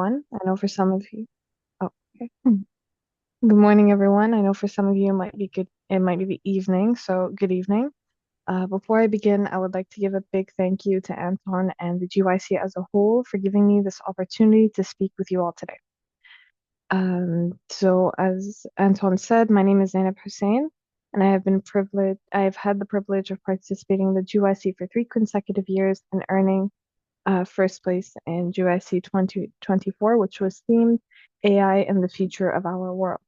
everyone. I know for some of you, oh, okay. Good morning, everyone. I know for some of you it might be good, it might be the evening, so good evening. Before I begin, I would like to give a big thank you to Anton and the GYC as a whole for giving me this opportunity to speak with you all today. So as Anton said, my name is Zaynab Hussein, and I have had the privilege of participating in the GYC for 3 consecutive years and earning first place in GYC 2024, which was themed AI and the Future of Our World.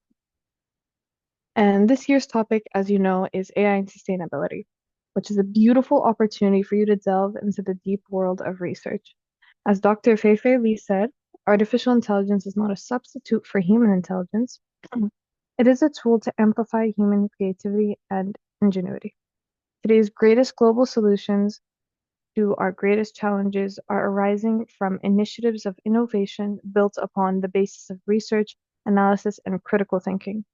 And this year's topic, as you know, is AI and sustainability, which is a beautiful opportunity for you to delve into the deep world of research. As Dr. Feifei Li said, artificial intelligence is not a substitute for human intelligence. It is a tool to amplify human creativity and ingenuity. Today's greatest global solutions to our greatest challenges are arising from initiatives of innovation built upon the basis of research, analysis, and critical thinking.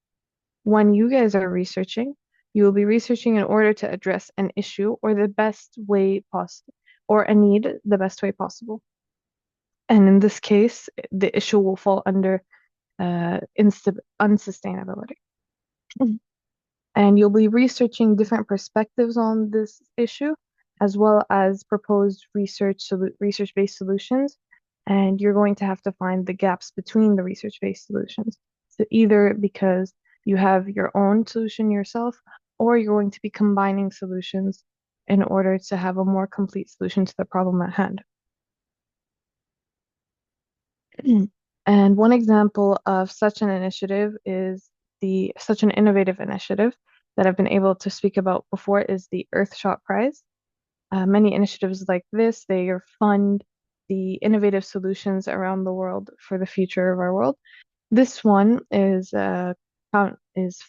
When you guys are researching, you will be researching in order to address an issue or the best way possible, or a need the best way possible. And in this case, the issue will fall under unsustainability. And you'll be researching different perspectives on this issue, as well as proposed research-based solutions. And you're going to have to find the gaps between the research-based solutions. So either because you have your own solution yourself, or you're going to be combining solutions in order to have a more complete solution to the problem at hand. And one example of such an initiative is such an innovative initiative that I've been able to speak about before is the Earthshot Prize. Many initiatives like this, they fund the innovative solutions around the world for the future of our world. This one is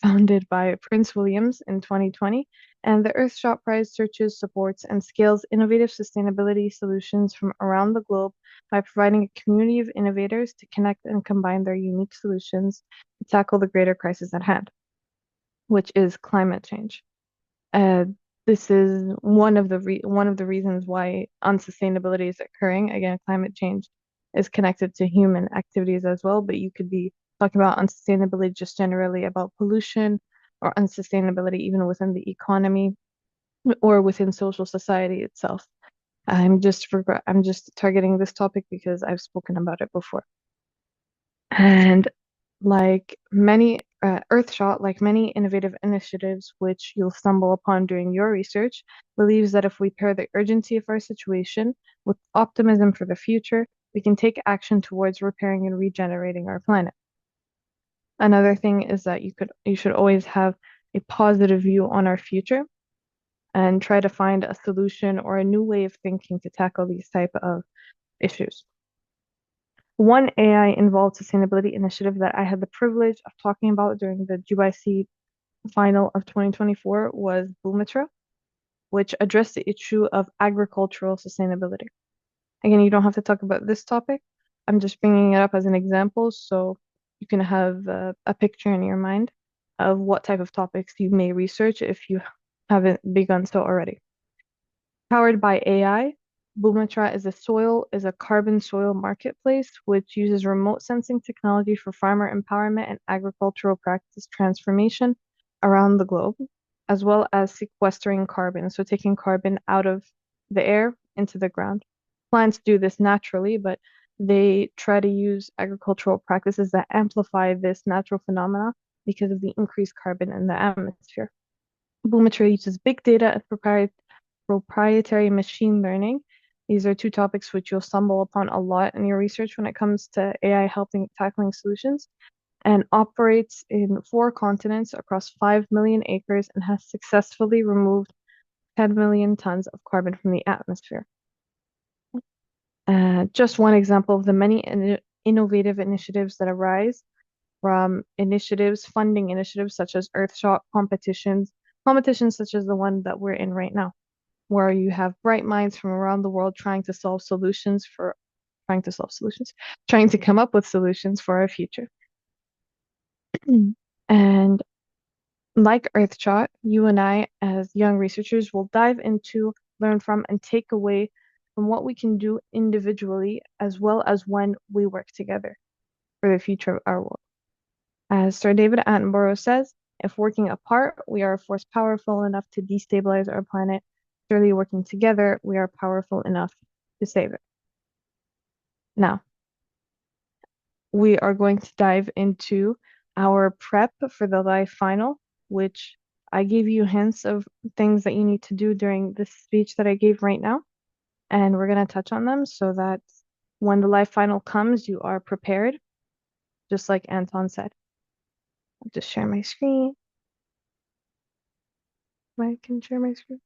founded by Prince Williams in 2020, and the Earthshot Prize searches, supports, and scales innovative sustainability solutions from around the globe by providing a community of innovators to connect and combine their unique solutions to tackle the greater crisis at hand, which is climate change. This is one of the reasons why unsustainability is occurring. Again, climate change is connected to human activities as well, but you could be talking about unsustainability just generally about pollution, or unsustainability even within the economy or within social society itself. I'm just targeting this topic because I've spoken about it before. And like many Earthshot, like many innovative initiatives which you'll stumble upon during your research, believes that if we pair the urgency of our situation with optimism for the future, we can take action towards repairing and regenerating our planet. Another thing is that you should always have a positive view on our future and try to find a solution or a new way of thinking to tackle these type of issues. One AI involved sustainability initiative that I had the privilege of talking about during the GYC final of 2024 was Bhumitra, which addressed the issue of agricultural sustainability. Again, you don't have to talk about this topic. I'm just bringing it up as an example so you can have a picture in your mind of what type of topics you may research if you haven't begun so already. Powered by AI, Bhumitra is a carbon soil marketplace which uses remote sensing technology for farmer empowerment and agricultural practice transformation around the globe, as well as sequestering carbon, so taking carbon out of the air into the ground. Plants do this naturally, but they try to use agricultural practices that amplify this natural phenomena because of the increased carbon in the atmosphere. Bhumitra uses big data and proprietary machine learning. These are two topics which you'll stumble upon a lot in your research when it comes to AI tackling solutions, and operates in 4 continents across 5 million acres and has successfully removed 10 million tons of carbon from the atmosphere. Just one example of the many innovative initiatives that arise from funding initiatives such as Earthshot competitions such as the one that we're in right now, where you have bright minds from around the world trying to come up with solutions for our future. And like Earthshot, you and I, as young researchers, will dive into, learn from, and take away from what we can do individually as well as when we work together for the future of our world. As Sir David Attenborough says, if working apart, we are a force powerful enough to destabilize our planet, surely working together, we are powerful enough to save it. Now, we are going to dive into our prep for the live final, which I gave you hints of things that you need to do during this speech that I gave right now. And we're going to touch on them so that when the live final comes, you are prepared, just like Anton said. I'll just share my screen. I can share my screen.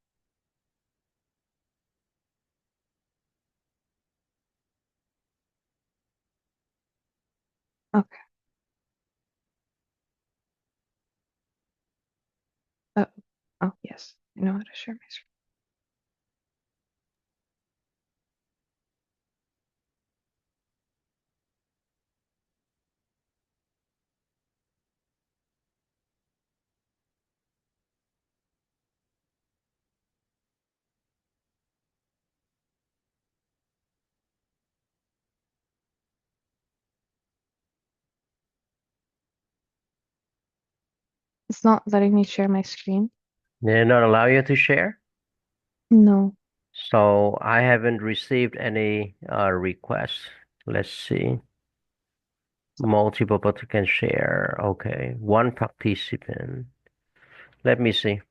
Okay. Oh, oh, yes. I know how to share my screen. It's not letting me share my screen. They not allow you to share? No. So I haven't received any requests. Let's see. Multiple participants share. Okay, one participant. Let me see.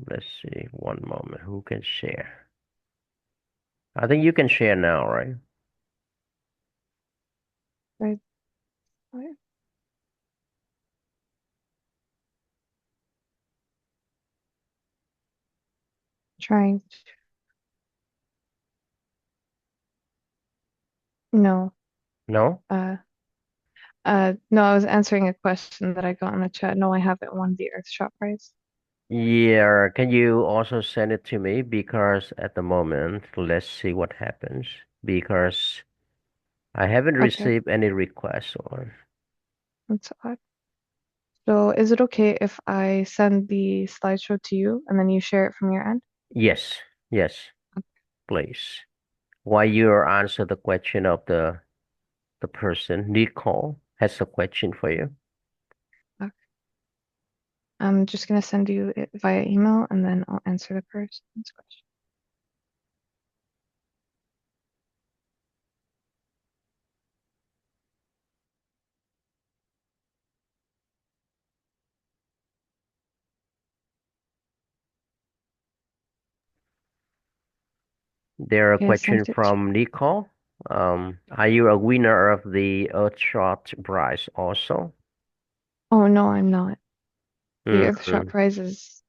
Let's see. One moment. Who can share? I think you can share now, right? Right. Right. Trying to. No. No? No, I was answering a question that I got in the chat. No, I haven't won the Earthshot prize. Yeah, can you also send it to me? Because at the moment, let's see what happens. Because I haven't Okay, received any requests or that's odd. So is it okay if I send the slideshow to you and then you share it from your end? yes, yes, please. While you answer the question of the person, Nicole has a question for you. Okay. I'm just gonna send you it via email and then I'll answer the person's question. There a Okay, I question sent it to you. from Nicole. Are you a winner of the Earthshot prize also? Oh no, I'm not. The Earthshot Mm-hmm. prize is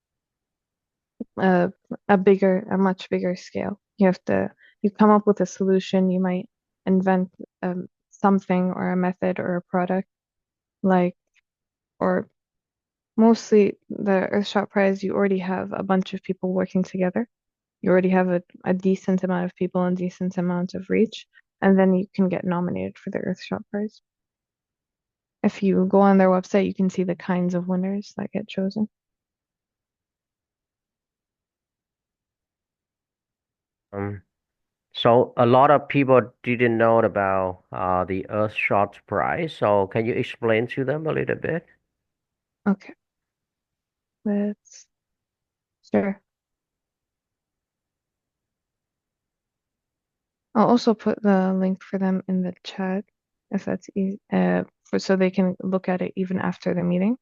a a much bigger scale. You come up with a solution, you might invent something or a method or a product like, or mostly the Earthshot prize, you already have a bunch of people working together. You already have a decent amount of people and decent amount of reach, and then you can get nominated for the Earthshot prize. If you go on their website, you can see the kinds of winners that get chosen. Um, so a lot of people didn't know about the Earthshot prize. So can you explain to them a little bit? Okay, let's sure. I'll also put the link for them in the chat if that's easy, so they can look at it even after the meeting.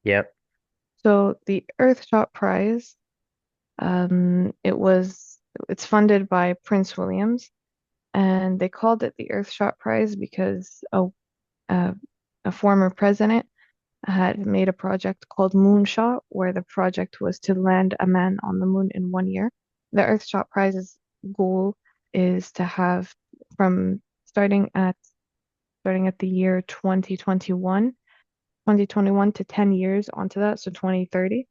Yep. So the Earthshot prize, it's funded by Prince Williams, and they called it the Earthshot Prize because a, a former president had made a project called Moonshot, where the project was to land a man on the moon in 1 year. The Earthshot Prize's goal is to have from starting at the year 2021 to 10 years onto that, so 2030.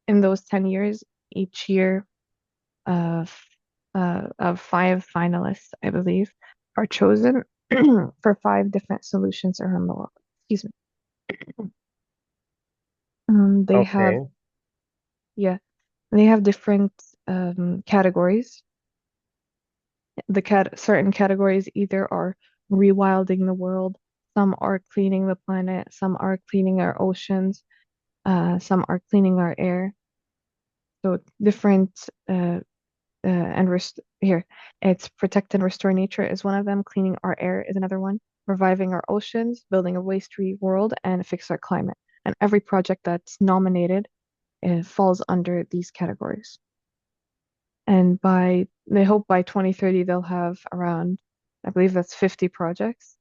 In those 10 years, each year of five finalists, I believe, are chosen for five different solutions around the world. Excuse me. They have, Okay. yeah, they have different categories. Certain categories either are rewilding the world, some are cleaning the planet, some are cleaning our oceans, some are cleaning our air. So different and rest here. It's protect and restore nature is one of them. Cleaning our air is another one. Reviving our oceans, building a waste-free world, and fix our climate. And every project that's nominated falls under these categories. And they hope by 2030 they'll have around, I believe that's 50 projects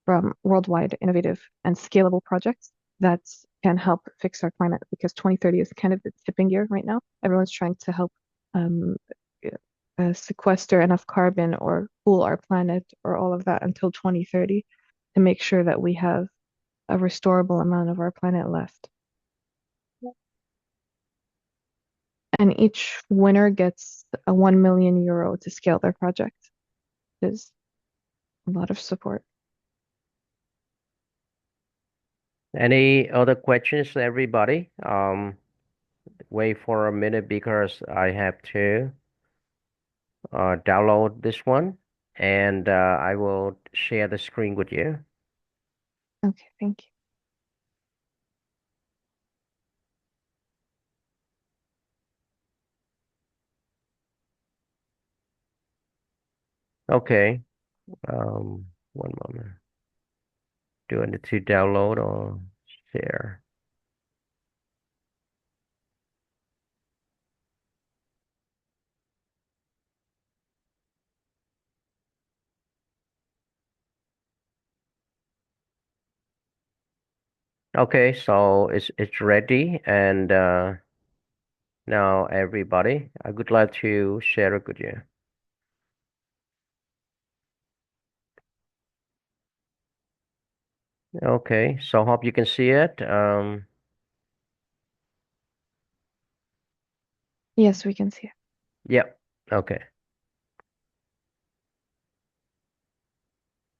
from worldwide innovative and scalable projects that can help fix our climate because 2030 is kind of the tipping year right now. Everyone's trying to help um, sequester enough carbon or cool our planet or all of that until 2030 to make sure that we have a restorable amount of our planet left. And each winner gets a 1 million euro to scale their project, which is a lot of support. Any other questions, everybody? Wait for a minute because I have to download this one and I will share the screen with you. Okay, thank you. Okay, one moment. Do I need to download or share? Okay, so it's ready and now everybody, I would like to share it with you. Okay, so hope you can see it. Yes, we can see it. Yep. Okay.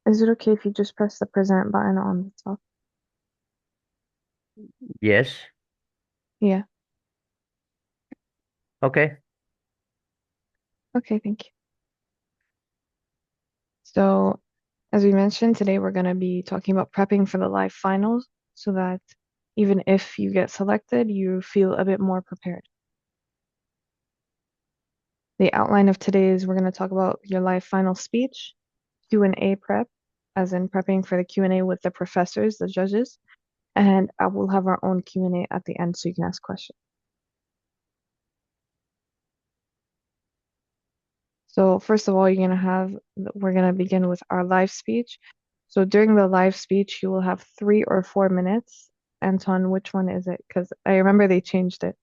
Is it okay if you just press the present button on the top? Yes. Yeah. Okay. Okay, thank you. So, as we mentioned, today we're going to be talking about prepping for the live finals so that even if you get selected, you feel a bit more prepared. The outline of today is we're going to talk about your live final speech, Q&A prep, as in prepping for the Q&A with the professors, the judges, and I will have our own Q&A at the end so you can ask questions. So first of all, we're gonna begin with our live speech. So during the live speech, you will have 3 or 4 minutes. Anton, which one is it? Because I remember they changed it.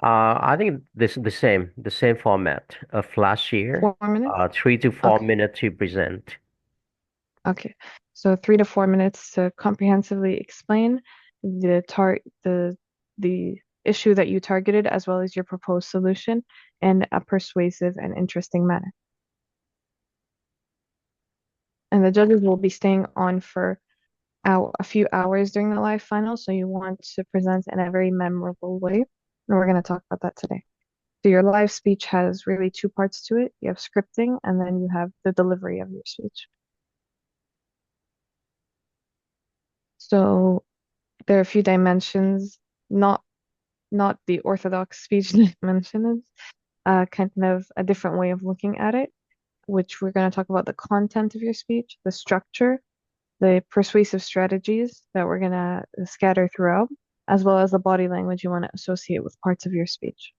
I think this the same format of last year. 4 minutes? 3 to 4 Okay. minutes to present. Okay. So 3 to 4 minutes to comprehensively explain the tar the issue that you targeted as well as your proposed solution in a persuasive and interesting manner. And the judges will be staying on for a few hours during the live final, so you want to present in a very memorable way. And we're going to talk about that today. So your live speech has really two parts to it. You have scripting, and then you have the delivery of your speech. So there are a few dimensions, not the orthodox speech dimensions, kind of a different way of looking at it, which we're going to talk about the content of your speech, the structure, the persuasive strategies that we're going to scatter throughout, as well as the body language you want to associate with parts of your speech.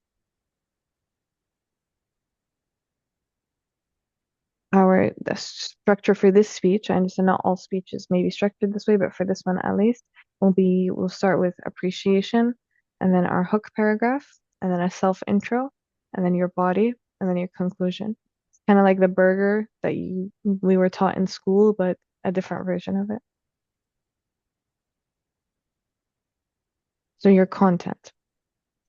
The structure for this speech, I understand not all speeches may be structured this way, but for this one at least, we'll start with appreciation, and then our hook paragraph, and then a self intro, and then your body, and then your conclusion. It's kind of like the burger that we were taught in school, but a different version of it. So your content.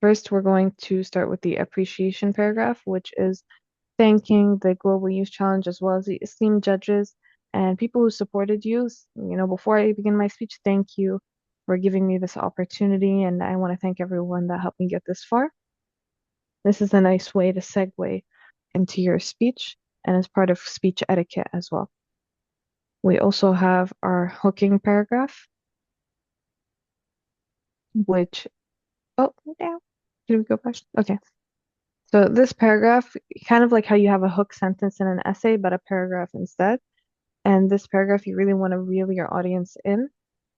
First, we're going to start with the appreciation paragraph, which is thanking the Global Youth Challenge as well as the esteemed judges and people who supported you. You know, before I begin my speech, thank you for giving me this opportunity, and I want to thank everyone that helped me get this far. This is a nice way to segue into your speech and as part of speech etiquette as well. We also have our hooking paragraph, which, oh, now, can we go back? Okay. So this paragraph, kind of like how you have a hook sentence in an essay, but a paragraph instead. And this paragraph, you really want to reel your audience in.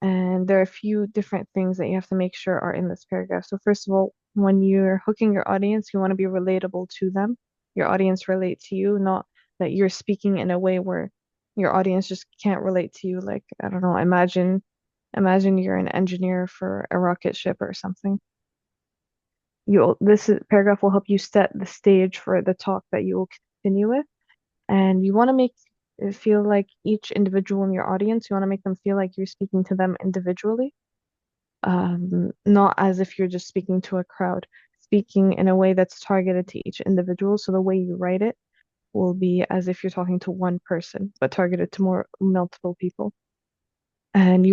And there are a few different things that you have to make sure are in this paragraph. So first of all, when you're hooking your audience, you want to be relatable to them. Your audience relate to you, not that you're speaking in a way where your audience just can't relate to you. Like, I don't know, imagine you're an engineer for a rocket ship or something. Paragraph will help you set the stage for the talk that you will continue with. And you want to make it feel like each individual in your audience, you want to make them feel like you're speaking to them individually, not as if you're just speaking to a crowd, speaking in a way that's targeted to each individual. So the way you write it will be as if you're talking to one person, but targeted to more multiple people. And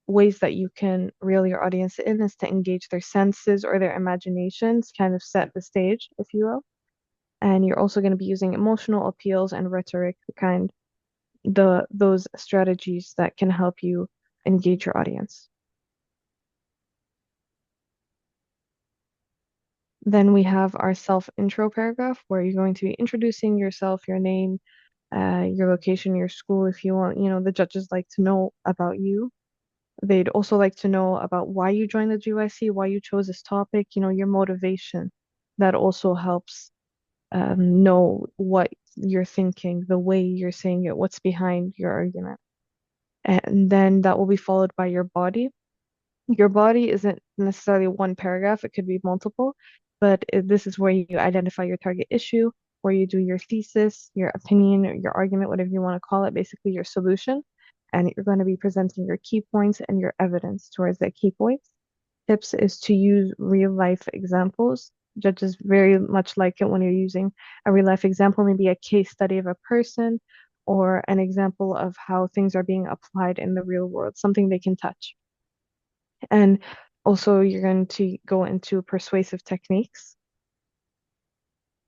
ways that you can reel your audience in is to engage their senses or their imaginations, kind of set the stage, if you will. And you're also going to be using emotional appeals and rhetoric, those strategies that can help you engage your audience. Then we have our self-intro paragraph where you're going to be introducing yourself, your name, your location, your school, if you want. The judges like to know about you. They'd also like to know about why you joined the GYC, why you chose this topic, your motivation. That also helps know what you're thinking, the way you're saying it, what's behind your argument. And then that will be followed by your body. Your body isn't necessarily one paragraph, it could be multiple, but this is where you identify your target issue, where you do your thesis, your opinion, or your argument, whatever you want to call it, basically your solution. And you're going to be presenting your key points and your evidence towards that key points. Tips is to use real life examples. Judges very much like it when you're using a real life example, maybe a case study of a person or an example of how things are being applied in the real world, something they can touch. And also, you're going to go into persuasive techniques.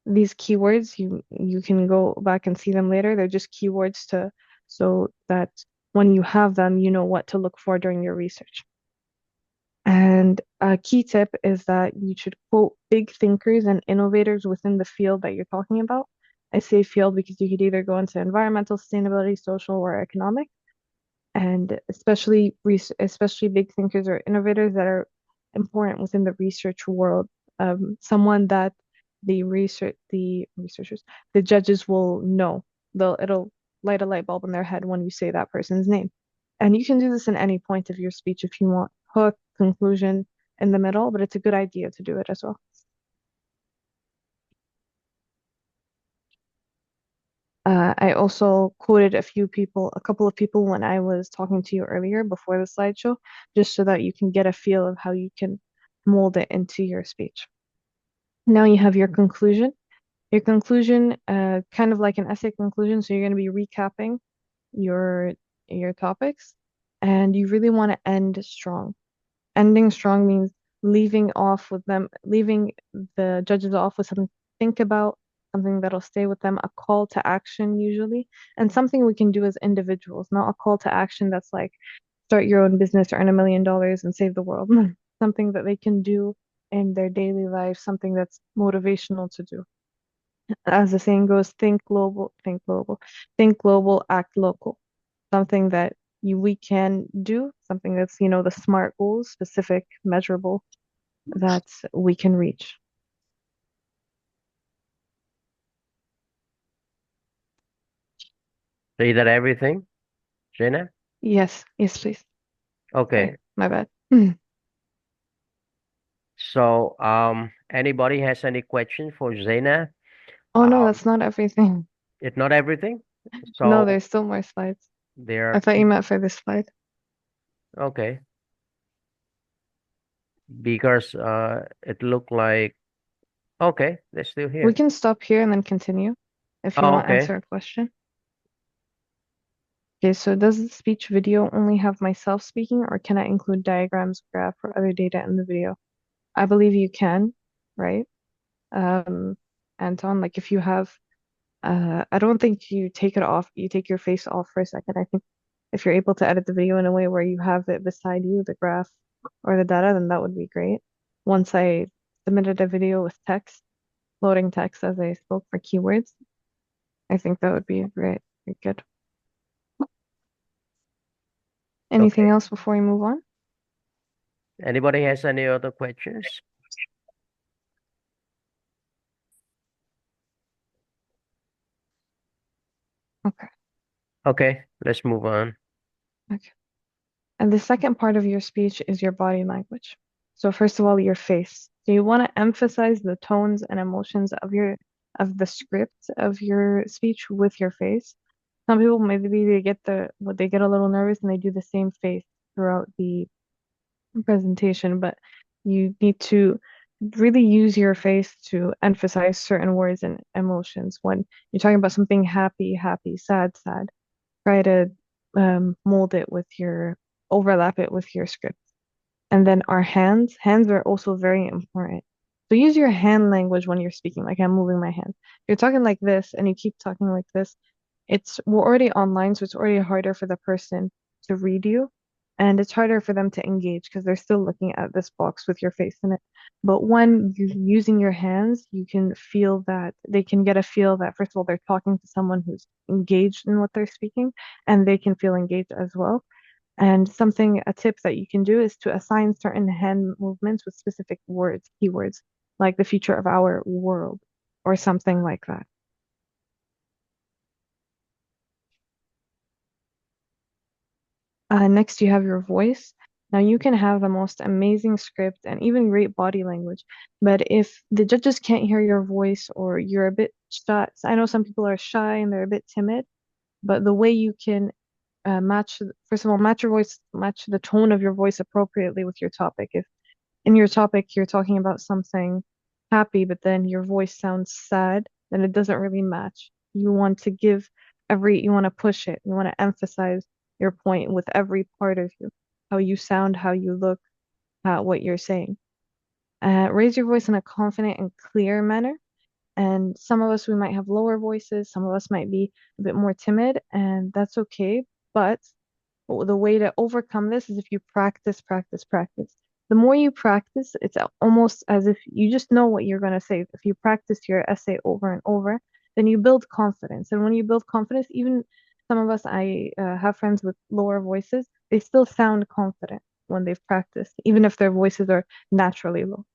These keywords, you can go back and see them later. They're just keywords so that when you have them, you know what to look for during your research. And a key tip is that you should quote big thinkers and innovators within the field that you're talking about. I say field because you could either go into environmental, sustainability, social, or economic, and especially big thinkers or innovators that are important within the research world. Someone that the researchers, the judges will know. It'll light a light bulb in their head when you say that person's name. And you can do this in any point of your speech if you want. Hook, conclusion, in the middle, but it's a good idea to do it as well. I also quoted a couple of people when I was talking to you earlier before the slideshow, just so that you can get a feel of how you can mold it into your speech. Now you have your conclusion. Your conclusion, kind of like an essay conclusion, so you're going to be recapping your your topics, and you really want to end strong. Ending strong means leaving the judges off with something to think about, something that'll stay with them, a call to action usually, and something we can do as individuals, not a call to action that's like start your own business, earn $1 million, and save the world. Something that they can do in their daily life, something that's motivational to do. As the saying goes, think global, act local. Something that we can do, something that's, the SMART goals, specific, measurable, that we can reach. So is that everything, Zaynab? Yes, yes, please. Okay. Sorry, my bad. So, anybody has any question for Zaynab? Oh no, Um, that's not everything. it's not everything. No, So there's still more slides. there I are thought you two. meant for this slide. Okay, because it looked like okay, they're still We here. can stop here and then continue if you Oh, want to okay. answer a question. Okay, so does the speech video only have myself speaking, or can I include diagrams, graph, or other data in the video? I believe you can, right? um, Anton. Like if you have, I don't think you take it off, you take your face off for a second. I think if you're able to edit the video in a way where you have it beside you, the graph or the data, then that would be great. Once I submitted a video with text, loading text as I spoke for keywords, I think that would be great. Very good. Anything Okay. else before we move on? Anybody has any other questions? Okay. Okay, let's move on. Okay. And the second part of your speech is your body language. So first of all, your face. So you want to emphasize the tones and emotions of the script of your speech with your face. Some people maybe they get a little nervous and they do the same face throughout the presentation, but you need to really use your face to emphasize certain words and emotions. When you're talking about something happy, happy, sad, sad, try to mold it with overlap it with your script. And then our hands, hands are also very important. So use your hand language when you're speaking, like I'm moving my hand. You're talking like this and you keep talking like this. We're already online, so it's already harder for the person to read you. And it's harder for them to engage because they're still looking at this box with your face in it. But when you're using your hands, you can feel that they can get a feel that, first of all, they're talking to someone who's engaged in what they're speaking, and they can feel engaged as well. And a tip that you can do is to assign certain hand movements with specific words, keywords, like the future of our world or something like that. Next, you have your voice. Now, you can have the most amazing script and even great body language, but if the judges can't hear your voice or you're a bit shy, I know some people are shy and they're a bit timid, but the way you can first of all, match your voice, match the tone of your voice appropriately with your topic. If in your topic you're talking about something happy, but then your voice sounds sad, then it doesn't really match. You want to push it, you want to emphasize your point with every part of you, how you sound, how you look, what you're saying. Raise your voice in a confident and clear manner. And some of us, we might have lower voices, some of us might be a bit more timid, and that's okay. But the way to overcome this is if you practice, practice, practice. The more you practice, it's almost as if you just know what you're going to say. If you practice your essay over and over, then you build confidence. And when you build confidence, even some of us, I have friends with lower voices, they still sound confident when they've practiced, even if their voices are naturally low.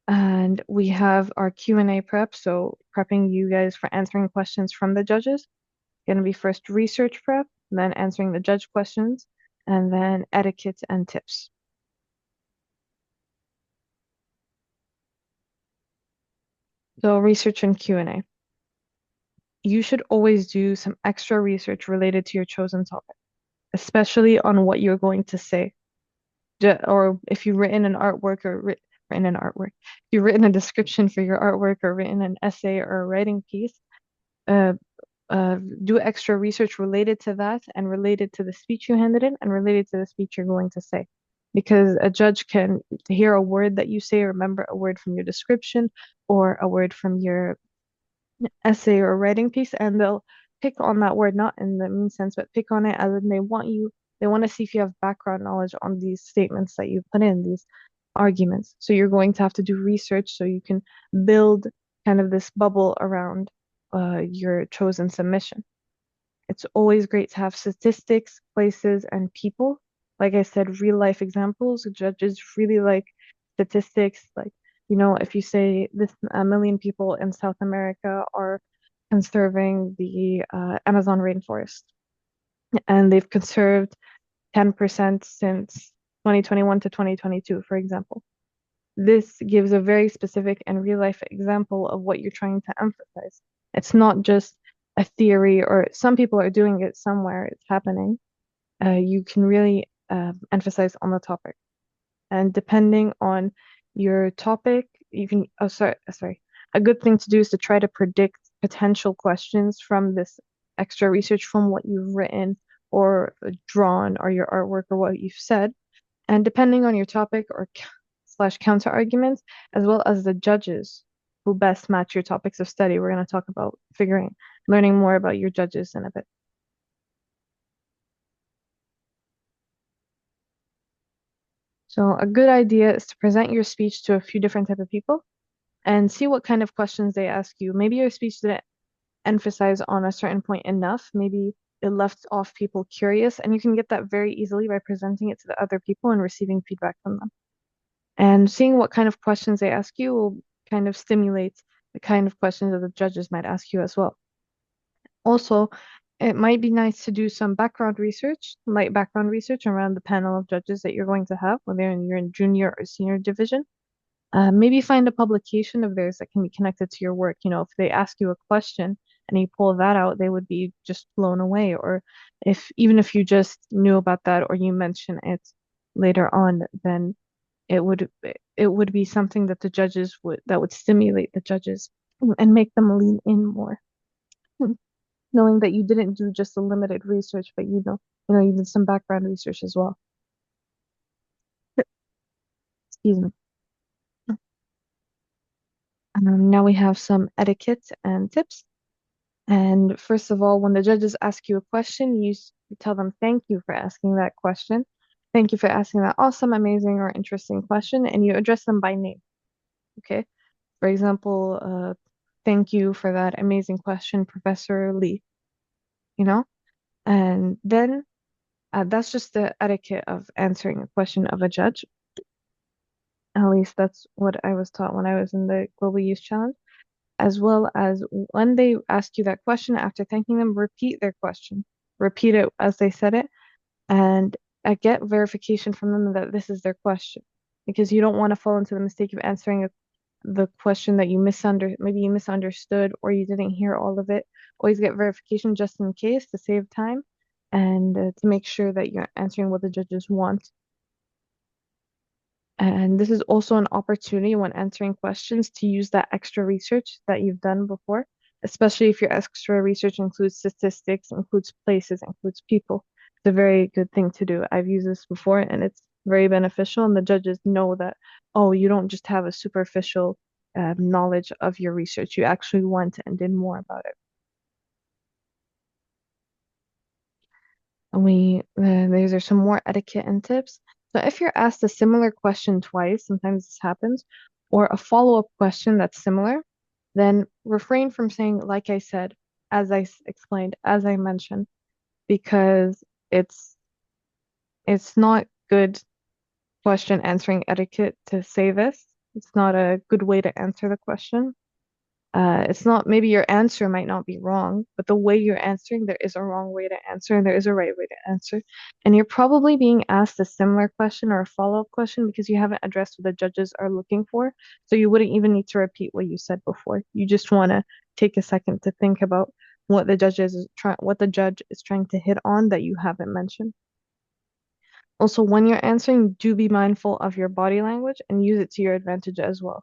And we have our Q&A prep, so prepping you guys for answering questions from the judges. Going to be first research prep, then answering the judge questions, and then etiquette and tips. So research and Q&A. You should always do some extra research related to your chosen topic, especially on what you're going to say. Or if you've written an artwork or written an artwork, if you've written a description for your artwork or written an essay or a writing piece, uh, do extra research related to that and related to the speech you handed in and related to the speech you're going to say. Because a judge can hear a word that you say, remember a word from your description or a word from your essay or writing piece, and they'll pick on that word, not in the mean sense, but pick on it as in they want to see if you have background knowledge on these statements that you put in, these arguments. So you're going to have to do research so you can build kind of this bubble around your chosen submission. It's always great to have statistics, places, and people. Like I said, real life examples. Judges really like statistics. Like, if you say this a million people in South America are conserving the Amazon rainforest, and they've conserved 10% since 2021 to 2022, for example. This gives a very specific and real life example of what you're trying to emphasize. It's not just a theory, or some people are doing it somewhere, it's happening. You can really emphasize on the topic. And depending on your topic, sorry. A good thing to do is to try to predict potential questions from this extra research from what you've written or drawn or your artwork or what you've said, And depending on your topic or slash counter arguments, as well as the judges who best match your topics of study, we're going to talk about learning more about your judges in a bit. So a good idea is to present your speech to a few different type of people and see what kind of questions they ask you. Maybe your speech didn't emphasize on a certain point enough. Maybe it left off people curious, and you can get that very easily by presenting it to the other people and receiving feedback from them. And seeing what kind of questions they ask you will kind of stimulate the kind of questions that the judges might ask you as well. Also, it might be nice to do some light background research around the panel of judges that you're going to have, whether you're in junior or senior division. Maybe find a publication of theirs that can be connected to your work. You know, if they ask you a question and you pull that out, they would be just blown away. Or even if you just knew about that or you mention it later on, then it would it would be something that that would stimulate the judges and make them lean in more, knowing that you didn't do just a limited research, but you did some background research as well. Excuse me. Now we have some etiquette and tips. And first of all, when the judges ask you a question, you tell them thank you for asking that question. Thank you for asking that awesome, amazing, or interesting question, and you address them by name. Okay. For example, thank you for that amazing question, Professor Lee, you know? And then that's just the etiquette of answering a question of a judge. At least that's what I was taught when I was in the Global Youth Challenge. As well as when they ask you that question, after thanking them, repeat their question. Repeat it as they said it, and get verification from them that this is their question. Because you don't want to fall into the mistake of answering the question that maybe you misunderstood or you didn't hear all of it. Always get verification just in case to save time and to make sure that you're answering what the judges want. And this is also an opportunity when answering questions to use that extra research that you've done before, especially if your extra research includes statistics, includes places, includes people. It's a very good thing to do. I've used this before and it's very beneficial, and the judges know that, oh, you don't just have a superficial knowledge of your research. You actually went and did more about it. And these are some more etiquette and tips. So if you're asked a similar question twice, sometimes this happens, or a follow-up question that's similar, then refrain from saying, like I said, as I explained, as I mentioned, because it's not good question answering etiquette to say this. It's not a good way to answer the question. It's not, maybe your answer might not be wrong, but the way you're answering, there is a wrong way to answer and there is a right way to answer. And you're probably being asked a similar question or a follow-up question because you haven't addressed what the judges are looking for. So you wouldn't even need to repeat what you said before. You just want to take a second to think about what the judge is trying to hit on that you haven't mentioned. Also, when you're answering, do be mindful of your body language and use it to your advantage as well.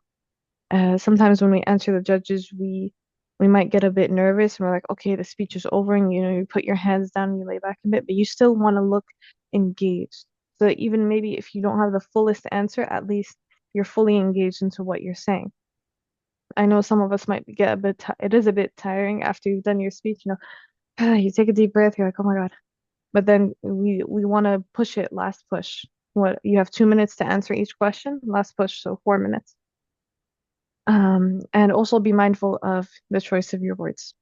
Sometimes when we answer the judges, we might get a bit nervous and we're like, okay, the speech is over, and you put your hands down and you lay back a bit, but you still want to look engaged. So that even maybe if you don't have the fullest answer, at least you're fully engaged into what you're saying. I know some of us might get it is a bit tiring after you've done your speech, you take a deep breath, you're like, oh my God. But then we want to push it, last push. What, you have 2 minutes to answer each question, last push, so 4 minutes. And also be mindful of the choice of your words.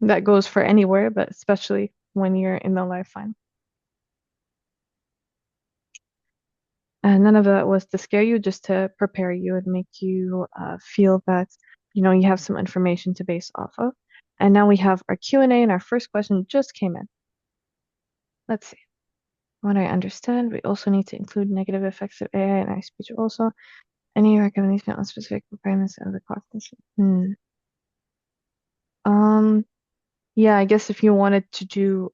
That goes for anywhere, but especially when you're in the live fine. And none of that was to scare you, just to prepare you and make you feel that you have some information to base off of. And now we have our Q&A, and our first question just came in. Let's see. What I understand, we also need to include negative effects of AI in our speech also. Any recommendation on specific requirements of the cognition? Yeah, I guess if you wanted to do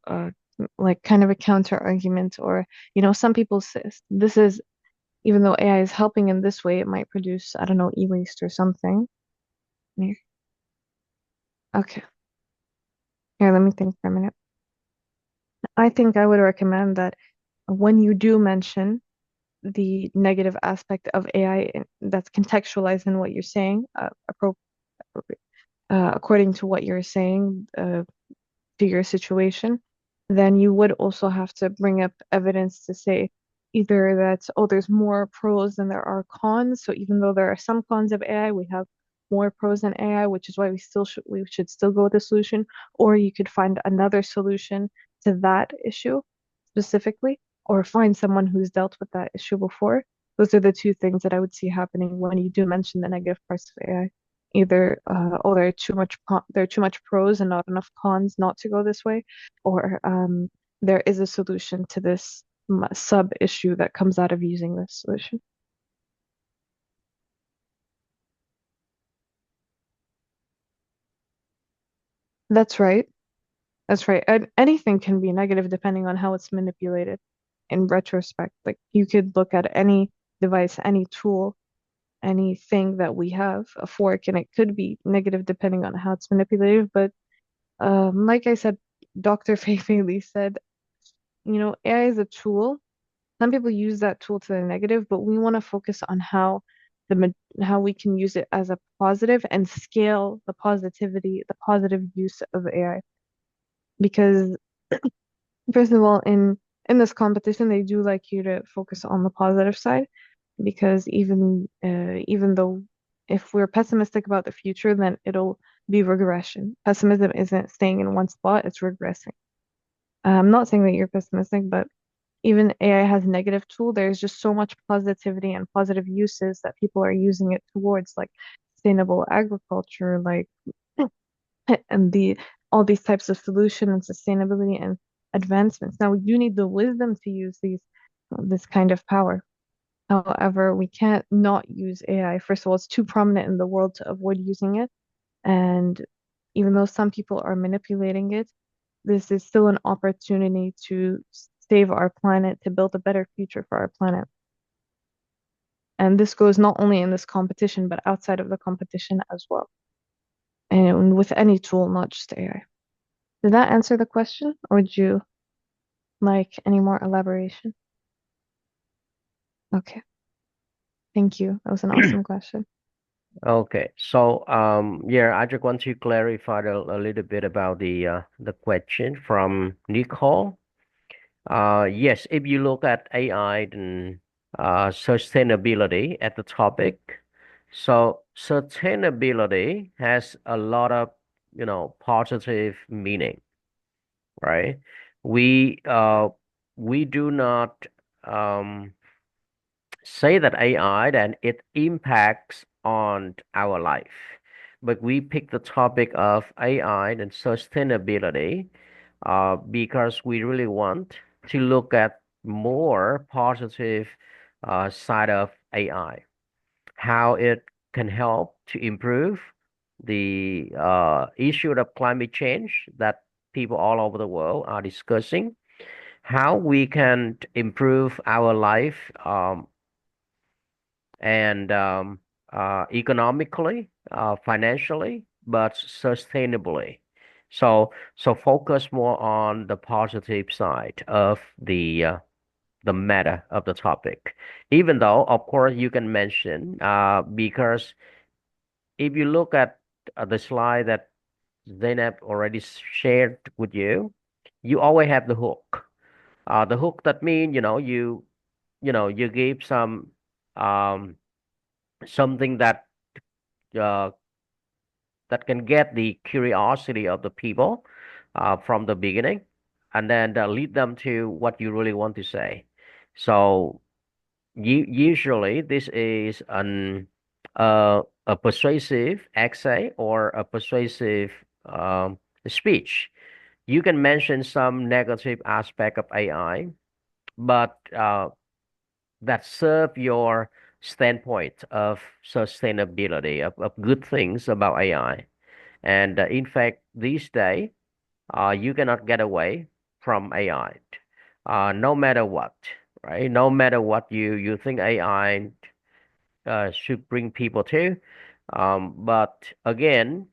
like kind of a counter argument, or some people say this is, even though AI is helping in this way, it might produce, I don't know, e-waste or something. Here. Okay. Here, let me think for a minute. I think I would recommend that when you do mention the negative aspect of AI that's contextualized in what you're saying, according to what you're saying, to your situation, then you would also have to bring up evidence to say either that, oh, there's more pros than there are cons. So even though there are some cons of AI, we have more pros than AI, which is why we should still go with the solution. Or you could find another solution to that issue specifically, or find someone who's dealt with that issue before. Those are the two things that I would see happening when you do mention the negative parts of AI. Either oh, there are too much pros and not enough cons not to go this way, or there is a solution to this sub issue that comes out of using this solution. That's right. That's right. And anything can be negative depending on how it's manipulated in retrospect. Like you could look at any device, any tool, anything that we have, a fork, and it could be negative depending on how it's manipulated. But like I said, Dr. Fei Lee said, AI is a tool. Some people use that tool to the negative, but we want to focus on how we can use it as a positive and scale the positivity, the positive use of AI. Because first of all, in this competition, they do like you to focus on the positive side, because even though if we're pessimistic about the future, then it'll be regression. Pessimism isn't staying in one spot, it's regressing. I'm not saying that you're pessimistic, but even AI has negative tool, there's just so much positivity and positive uses that people are using it towards, like sustainable agriculture, like and the all these types of solution and sustainability and advancements. Now we do need the wisdom to use this kind of power. However, we can't not use AI. First of all, it's too prominent in the world to avoid using it. And even though some people are manipulating it, this is still an opportunity to save our planet, to build a better future for our planet. And this goes not only in this competition, but outside of the competition as well. And with any tool, not just AI. Did that answer the question, or would you like any more elaboration? Okay, thank you. That was an awesome question. Okay, so yeah, I just want to clarify a little bit about the question from Nicole. Yes, if you look at AI and sustainability at the topic, so sustainability has a lot of, positive meaning, right? We uh we do not um say that AI then it impacts on our life, but we pick the topic of AI and sustainability because we really want to look at more positive side of AI, how it can help to improve the issue of climate change that people all over the world are discussing, how we can improve our life and economically, financially, but sustainably. So focus more on the positive side of the matter of the topic. Even though, of course, you can mention because if you look at the slide that Zainab already shared with you, you always have the hook. The hook that mean you give some um something uh, that can get the curiosity of the people from the beginning, and then lead them to what you really want to say. So usually this is a persuasive essay or a persuasive speech. You can mention some negative aspect of AI, but that serve your standpoint of sustainability, of good things about AI. And in fact, these days, you cannot get away from AI, no matter what, right? No matter what you think AI should bring people to. But again,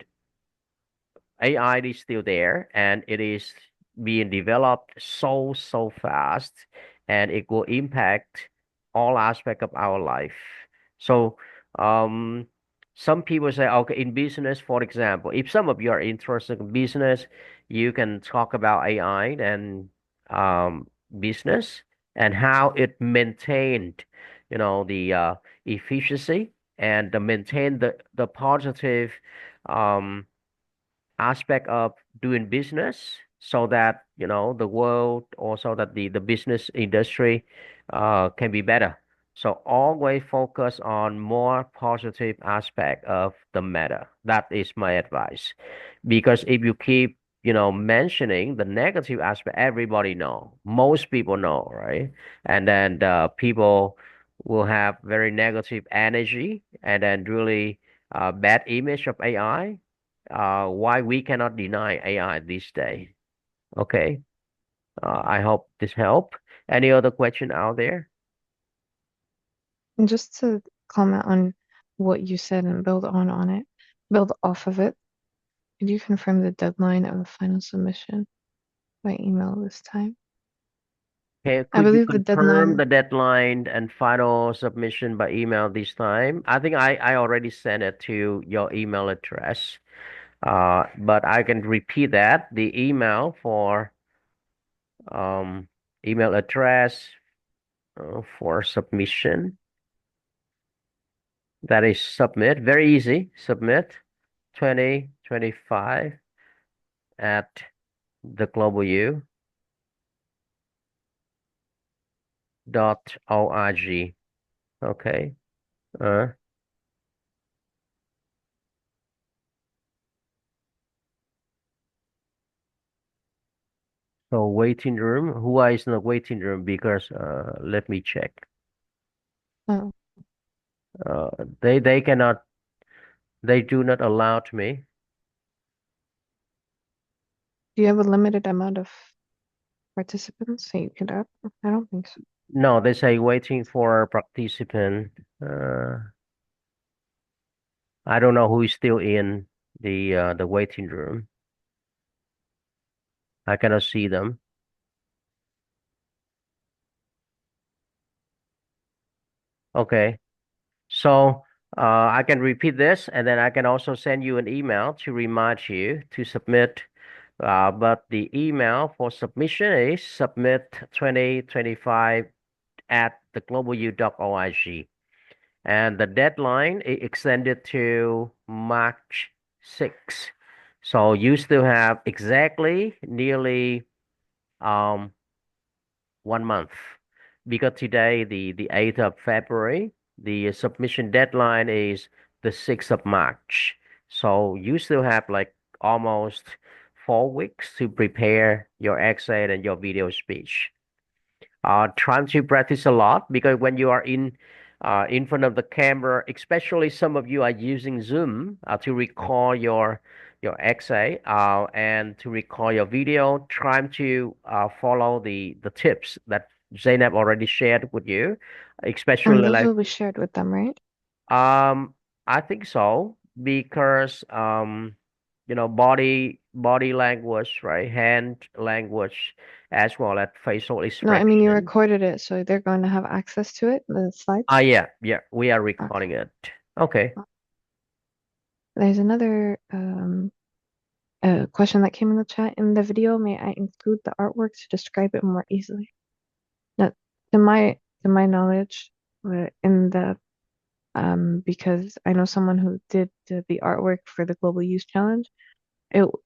AI is still there and it is being developed so fast. and it will impact all aspect of our life. So, um, some people say, okay, in business, for example, if some of you are interested in business, you can talk about AI and business and how it maintained, the efficiency and the maintain the positive um aspect of doing business so that the world or so that the business industry can be better. So always focus on more positive aspect of the matter. That is my advice. Because if you keep mentioning the negative aspect, everybody know, most people know, right? And then the people will have very negative energy and then really bad image of AI. Why we cannot deny AI this day. Okay. I hope this help. Any other question out there? And just to comment on what you said and build on it, build off of it, could you confirm the deadline of the final submission by email this time? Okay, I could you believe the confirm deadline, the deadline and final submission by email this time? I think I already sent it to your email address. But I can repeat that. The email for email address for submission. That is submit. Very easy. Submit 2025 at theglobalu.org. Okay. Uh, so waiting room. Who is in the waiting room? Because let me check. oh, Uh, they cannot. They do not allow to me. do you have a limited amount of participants that you could add? I don't think so. No, they say waiting for a participant. Uh, I don't know who is still in the waiting room. I cannot see them. Okay. So I can repeat this, and then I can also send you an email to remind you to submit. But the email for submission is submit 2025 at theglobalu.org. And the deadline is extended to March 6th. So you still have exactly nearly um 1 month because today the 8th of February, the submission deadline is the 6th of March. So you still have like almost 4 weeks to prepare your essay and your video speech. Trying to practice a lot because when you are in front of the camera, especially some of you are using Zoom to record your essay and to record your video. Trying to follow the tips that Zaynab already shared with you, And especially those like will be shared with them, right? I think so because body language, right? Hand language as well as facial No, I mean you expression. recorded it, so they're going to have access to it, the Ah, slides. yeah, yeah, we are Okay. recording it. Okay. There's another question that came in the chat. In the video, may I include the artwork to describe it more easily? Now, to my knowledge, in the because I know someone who did the artwork for the Global Youth Challenge.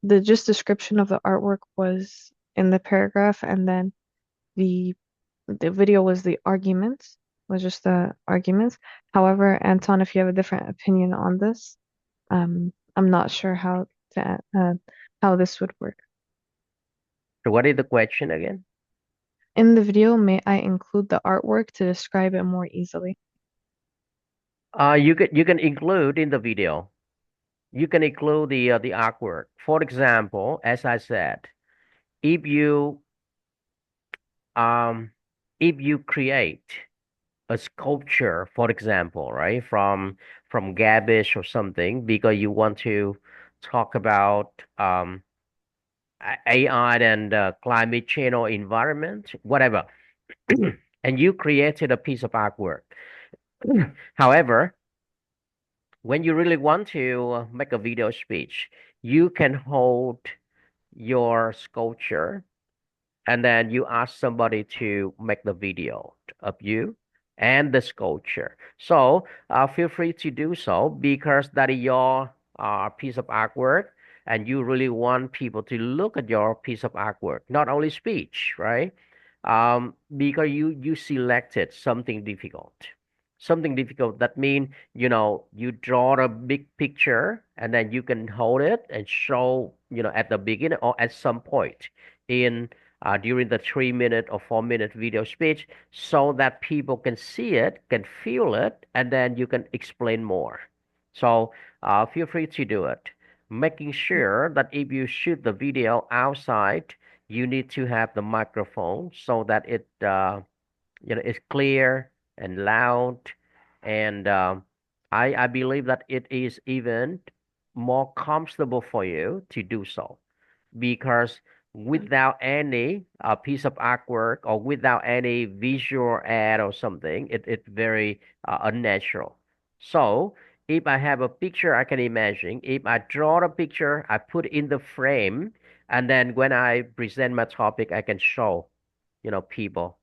The just description of the artwork was in the paragraph, and then the the video was the arguments, was just the arguments. However, Anton, if you have a different opinion on this, I'm not sure how this would work. So what is the question again? In the video, may I include the artwork to describe it more easily? You can include in the video. You can include the artwork. For example, as I said, if you um if you create a sculpture, for example, right, from garbage or something, because you want to talk about AI and climate change or environment, whatever. and you created a piece of artwork. However, when you really want to make a video speech, you can hold your sculpture and then you ask somebody to make the video of you and the sculpture. So feel free to do so because that is your piece of artwork, and you really want people to look at your piece of artwork, not only speech, right? Because you selected something difficult. That means you draw a big picture and then you can hold it and show at the beginning or at some point in during the 3 minute or 4 minute video speech so that people can see it, can feel it, and then you can explain more. So feel free to do it. Making sure that if you shoot the video outside, you need to have the microphone so that it's clear and loud. And I believe that it is even more comfortable for you to do so because without any piece of artwork or without any visual ad or something, it's very unnatural. So if I have a picture, I can imagine if I draw a picture, I put in the frame, and then when I present my topic, I can show, people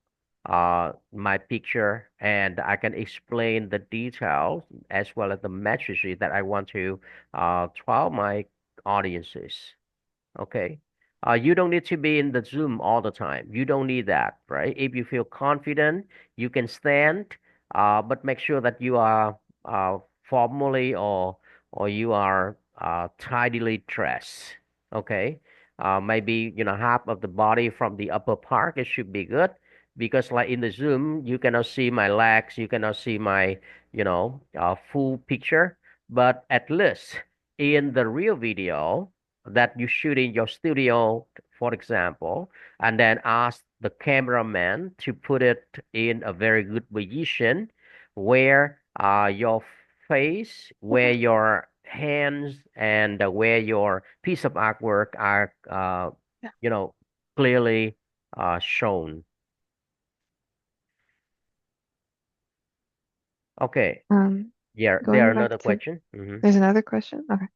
my picture, and I can explain the details as well as the messages that I want to tell my audiences. Okay. You don't need to be in the Zoom all the time. You don't need that, right? If you feel confident, you can stand, but make sure that you are formally or you are tidily dressed. Okay. Maybe half of the body from the upper part, it should be good because like in the Zoom, you cannot see my legs, you cannot see my full picture, but at least in the real video that you shoot in your studio, for example, and then ask the cameraman to put it in a very good position where your face, where your hands, and where your piece of artwork are, Yeah. you know, clearly shown. Okay. Um, Yeah, there are Going back another to, question. there's another question. Okay.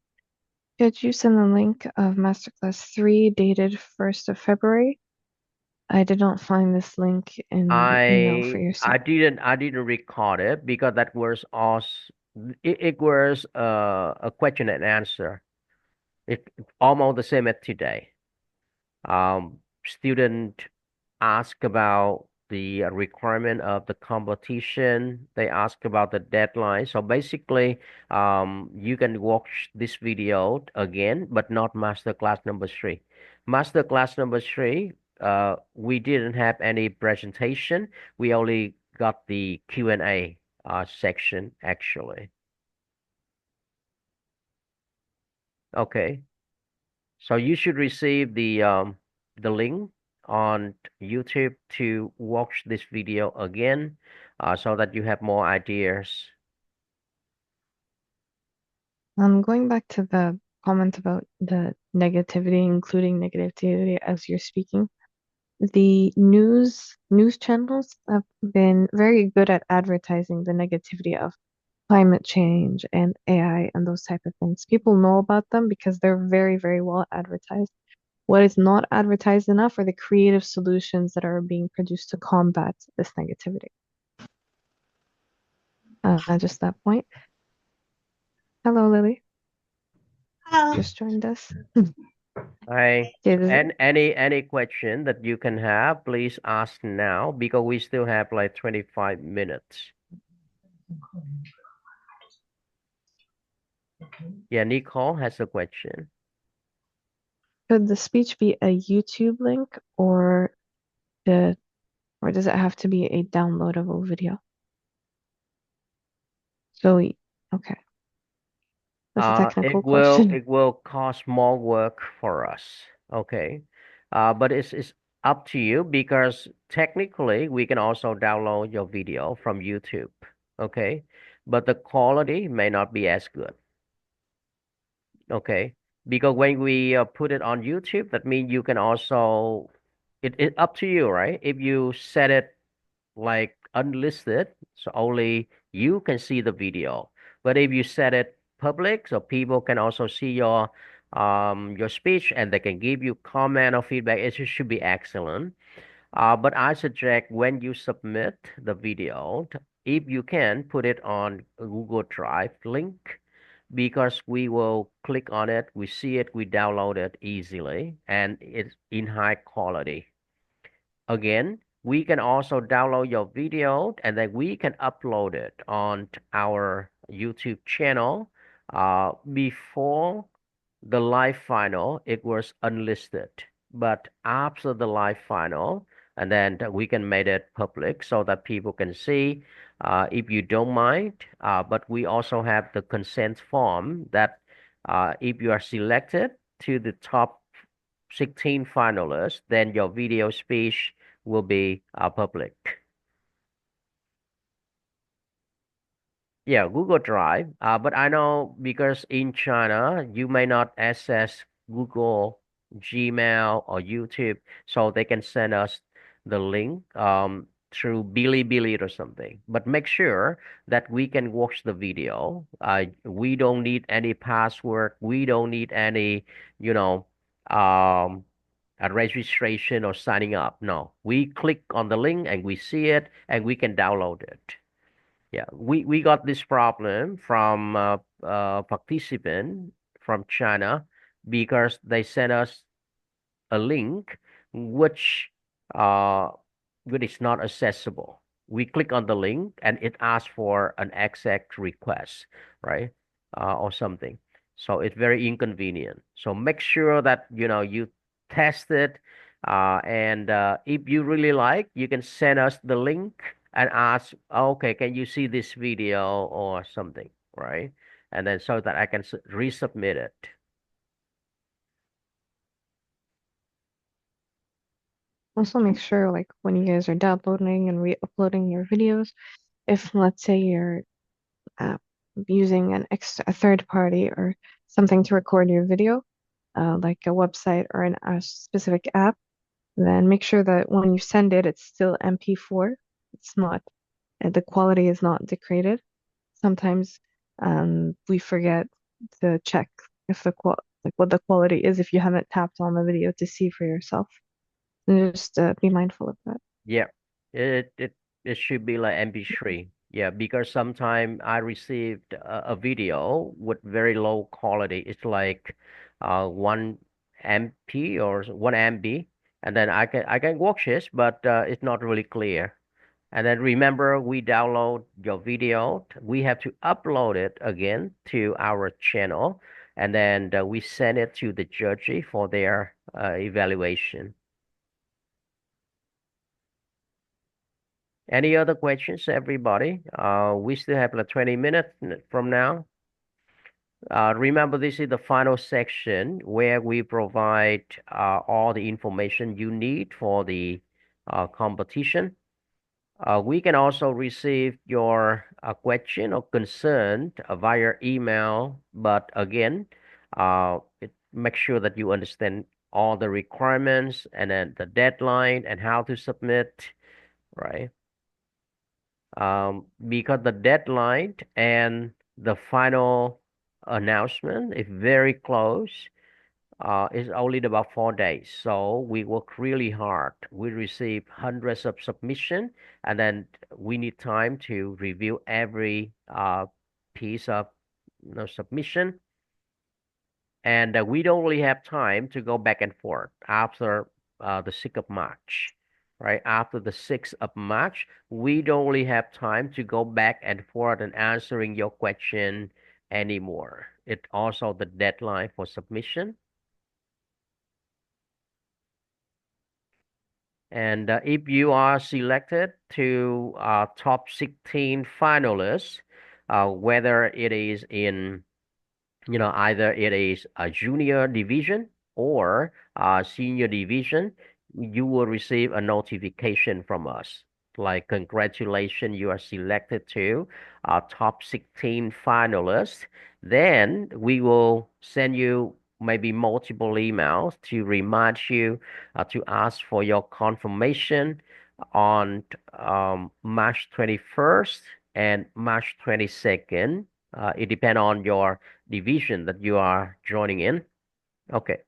Could you send the link of Masterclass 3 dated 1st of February? I did not find this link in the email for your student. I didn't record it because that was also it was a question and answer. It almost the same as today. Student ask about the requirement of the competition. They ask about the deadline. So basically, you can watch this video again, but not master class number three. Master class number three, we didn't have any presentation. We only got the Q&A section actually. Okay. So you should receive the link on YouTube to watch this video again, so that you have more ideas. Going back to the comment about the negativity, including negativity as you're speaking, the news channels have been very good at advertising the negativity of climate change and AI and those type of things. People know about them because they're very, very well advertised. What is not advertised enough are the creative solutions that are being produced to combat this negativity. Just that point. Hello, Lily. Hello. Just joined us. Hi. Okay, And any question that you can have, please ask now because we still have like 25 minutes. Yeah, Nicole has a question. could the speech be a YouTube link the or does it have to be a downloadable video? So, okay, that's a technical question. It will cost more work for us. Okay. But it's up to you because technically we can also download your video from YouTube. Okay. But the quality may not be as good. Okay. Because when we put it on YouTube, that means you can also it up to you, right? If you set it like unlisted, so only you can see the video. But if you set it public, so people can also see your speech and they can give you comment or feedback, it should be excellent. But I suggest when you submit the video, if you can put it on a Google Drive link, because we will click on it, we see it, we download it easily, and it's in high quality. Again, we can also download your video and then we can upload it on our YouTube channel. Before the live final, it was unlisted, but after the live final, and then we can make it public so that people can see, if you don't mind. But we also have the consent form that if you are selected to the top 16 finalists, then your video speech will be public. Yeah, Google Drive. But I know because in China, you may not access Google, Gmail, or YouTube, so they can send us the link through Bilibili or something. But make sure that we can watch the video. We don't need any password. We don't need any, you know, um, a registration or signing up. No, we click on the link and we see it and we can download it. Yeah, we got this problem from participant from China because they sent us a link which uh which is not accessible. We click on the link and it asks for an exact request, right? Or something. So it's very inconvenient. So make sure that you test it. And if you really like, you can send us the link and ask, okay, can you see this video or something, right? And then so that I can resubmit it. Also make sure like when you guys are downloading and re-uploading your videos, if let's say you're uh, using a third party or something to record your video, like a website or a specific app, then make sure that when you send it, it's still MP4. It's not, the quality is not degraded. Sometimes we forget to check if like what the quality is if you haven't tapped on the video to see for yourself. And just be mindful of that. Yeah, it should be like MP3. Yeah, because sometime I received a video with very low quality. It's like 1 MP or 1 MB, and then I can watch this, but it's not really clear. And then remember, we download your video. We have to upload it again to our channel, and then we send it to the judge for their evaluation. Any other questions, everybody? We still have like 20 minutes from now. Remember, this is the final section where we provide all the information you need for the competition. We can also receive your question or concern via email, but again, make sure that you understand all the requirements and then the deadline and how to submit, right? Because the deadline and the final announcement is very close. It's only about 4 days. So we work really hard. We receive hundreds of submission, and then we need time to review every piece of submission. And we don't really have time to go back and forth after the 6th of March, right? After the 6th of March, we don't really have time to go back and forth and answering your question anymore. It's also the deadline for submission. And if you are selected to top 16 finalists, whether it is in either it is a junior division or a senior division, you will receive a notification from us. Like, congratulations, you are selected to top 16 finalists. Then we will send you maybe multiple emails to remind you to ask for your confirmation. on March 21st and March 22nd. It depends on your division that you are joining in. Okay.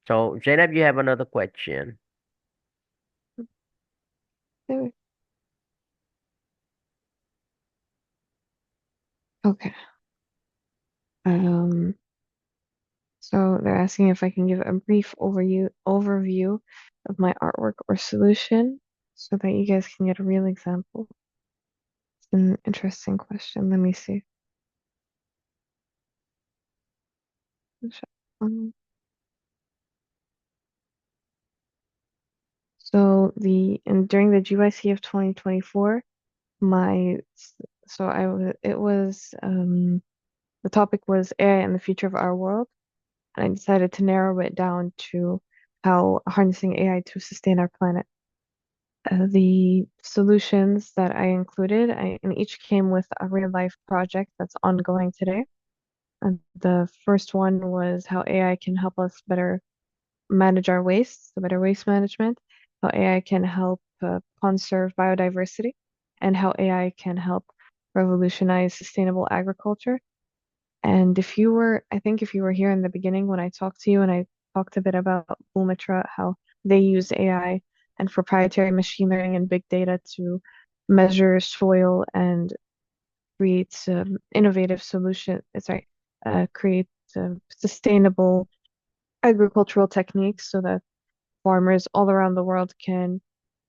So, Zainab, you have another question. There- Okay. Um, so they're asking if I can give a brief overview of my artwork or solution so that you guys can get a real example. It's an interesting question. Let me see. Um, and during the GYC of 2024, my so I was it was the topic was AI and the future of our world, and I decided to narrow it down to how harnessing AI to sustain our planet. The solutions that I included, and each came with a real life project that's ongoing today. And the first one was how AI can help us better manage our waste, so better waste management, how AI can help conserve biodiversity, and how AI can help revolutionize sustainable agriculture. And I think if you were here in the beginning when I talked to you and I talked a bit about Boomitra, how they use AI and proprietary machine learning and big data to measure soil and create innovative create sustainable agricultural techniques so that farmers all around the world can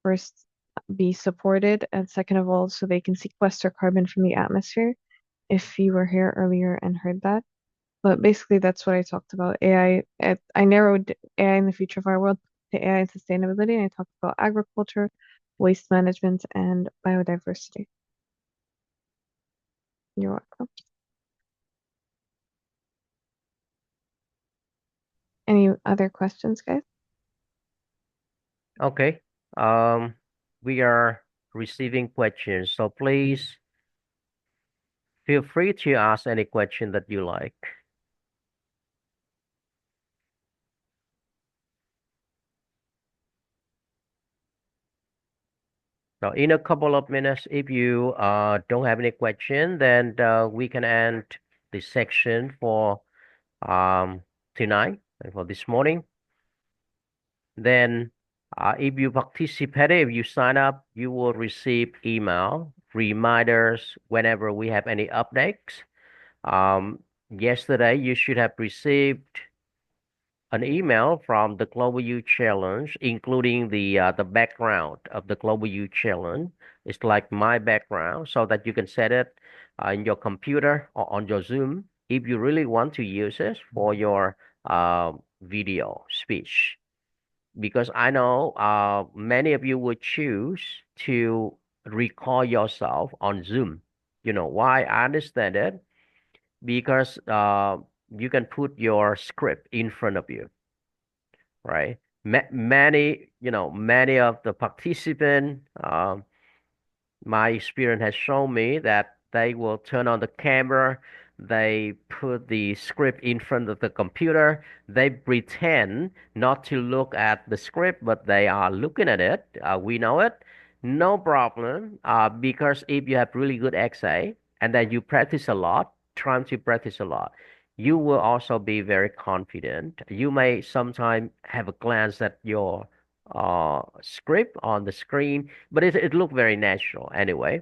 first be supported, and second of all, so they can sequester carbon from the atmosphere. If you were here earlier and heard that. But basically, that's what I talked about. I narrowed AI in the future of our world to AI and sustainability, and I talked about agriculture, waste management, and biodiversity. You're welcome. Any other questions, guys? Okay. We are receiving questions, so please feel free to ask any question that you like. So in a couple of minutes, if you don't have any question, then we can end this section for um, tonight and for this morning. Then if you participated, if you sign up, you will receive email reminders whenever we have any updates. Yesterday, you should have received an email from the Global Youth Challenge, including the background of the Global Youth Challenge. It's like my background, so that you can set it in your computer or on your Zoom if you really want to use it for your video speech. Because I know many of you would choose to record yourself on Zoom. You know why? I understand it because you can put your script in front of you, right? Many of the participants, my experience has shown me that they will turn on the camera, they put the script in front of the computer, they pretend not to look at the script, but they are looking at it. We know it. No problem, because if you have really good XA and then you practice a lot, trying to practice a lot, you will also be very confident. You may sometimes have a glance at your script on the screen, but it looked very natural anyway.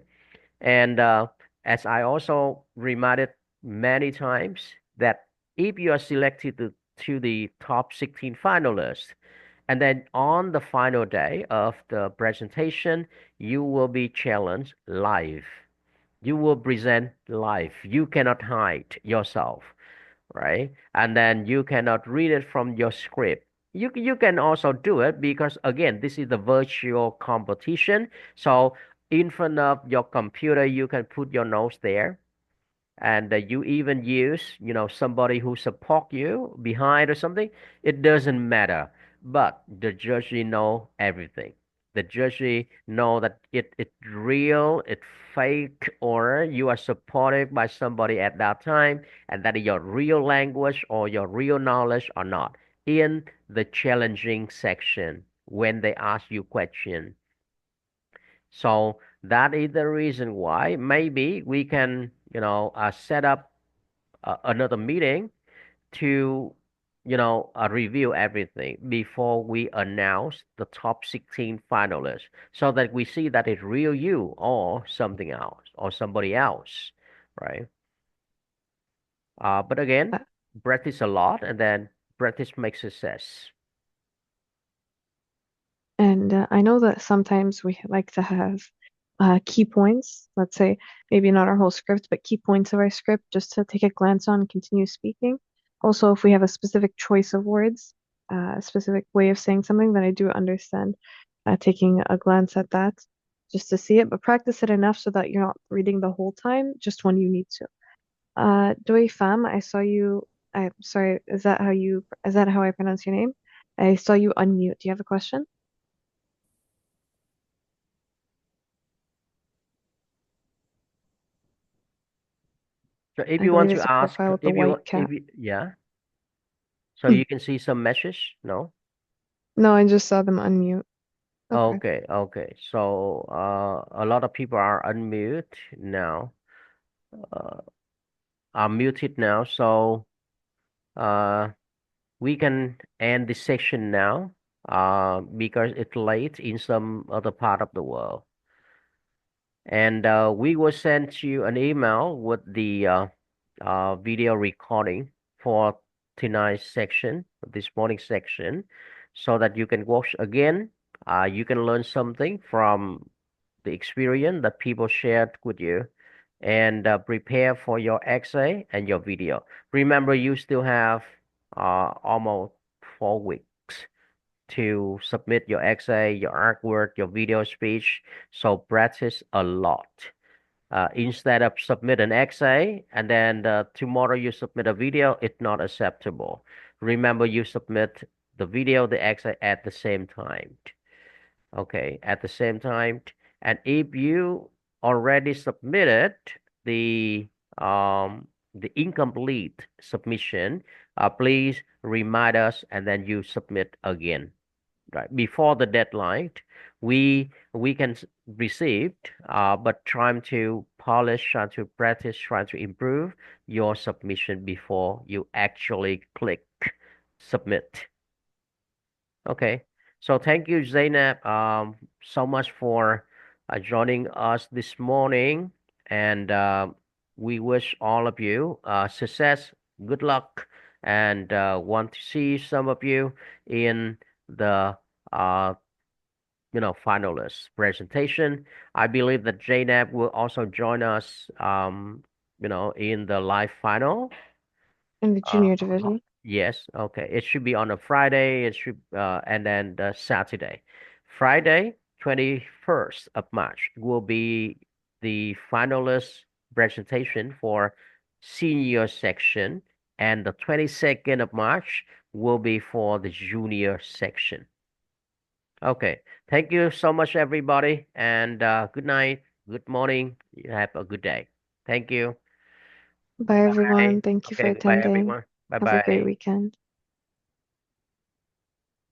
And as I also reminded many times, that if you are selected to the top 16 finalists, and then on the final day of the presentation, you will be challenged live. You will present live. You cannot hide yourself, right? And then you cannot read it from your script. You can also do it because again, this is the virtual competition. So in front of your computer, you can put your notes there, and you even use, somebody who support you behind or something. It doesn't matter. But the judge know everything. The judge know that it's real, it's fake, or you are supported by somebody at that time, and that is your real language or your real knowledge or not. In the challenging section, when they ask you question, So that is the reason why maybe we can, set up another meeting to, review everything before we announce the top 16 finalists so that we see that it's real you or something else or somebody else, right? But again, Uh, practice a lot and then practice makes success. And I know that sometimes we like to have key points, let's say maybe not our whole script, but key points of our script just to take a glance on and continue speaking. Also, if we have a specific choice of words, a specific way of saying something, then I do understand taking a glance at that just to see it, but practice it enough so that you're not reading the whole time, just when you need to. Doi Pham, I saw you. I'm sorry, is that how I pronounce your name? I saw you unmute. Do you have a question? So if I you believe want it's to a ask, profile with the white if cap. you, yeah, so you can see some message, no? No, I just saw them unmute. Okay. Okay, okay. So a lot of people are unmute now. Uh, are muted now. So uh, we can end this section now. Because it's late in some other part of the world. And we will send you an email with the video recording for tonight's section, this morning section, so that you can watch again. You can learn something from the experience that people shared with you and prepare for your essay and your video. Remember, you still have almost 4 weeks to submit your essay, your artwork, your video speech. So practice a lot. Instead of submit an essay and then tomorrow you submit a video, it's not acceptable. Remember, you submit the video, the essay at the same time. Okay, at the same time. And if you already submitted the the incomplete submission, please remind us and then you submit again, right before the deadline. We can receive, but trying to polish, trying to practice, trying to improve your submission before you actually click submit. Okay, so thank you, Zainab, so much for joining us this morning, and we wish all of you success, good luck, and want to see some of you in the uh, finalist presentation. I believe that Zainab will also join us, in the live final. In the Uh, junior division. yes, okay. It should be on a Friday. It should, and then the Saturday. Friday, 21st of March will be the finalist presentation for senior section, and the 22nd of March will be for the junior section. Okay. Thank you so much, everybody, and good night, good morning. You have a good day. Thank you. Bye, Bye. everyone. Thank you for Okay, goodbye, attending. everyone. Bye Have a great bye. weekend.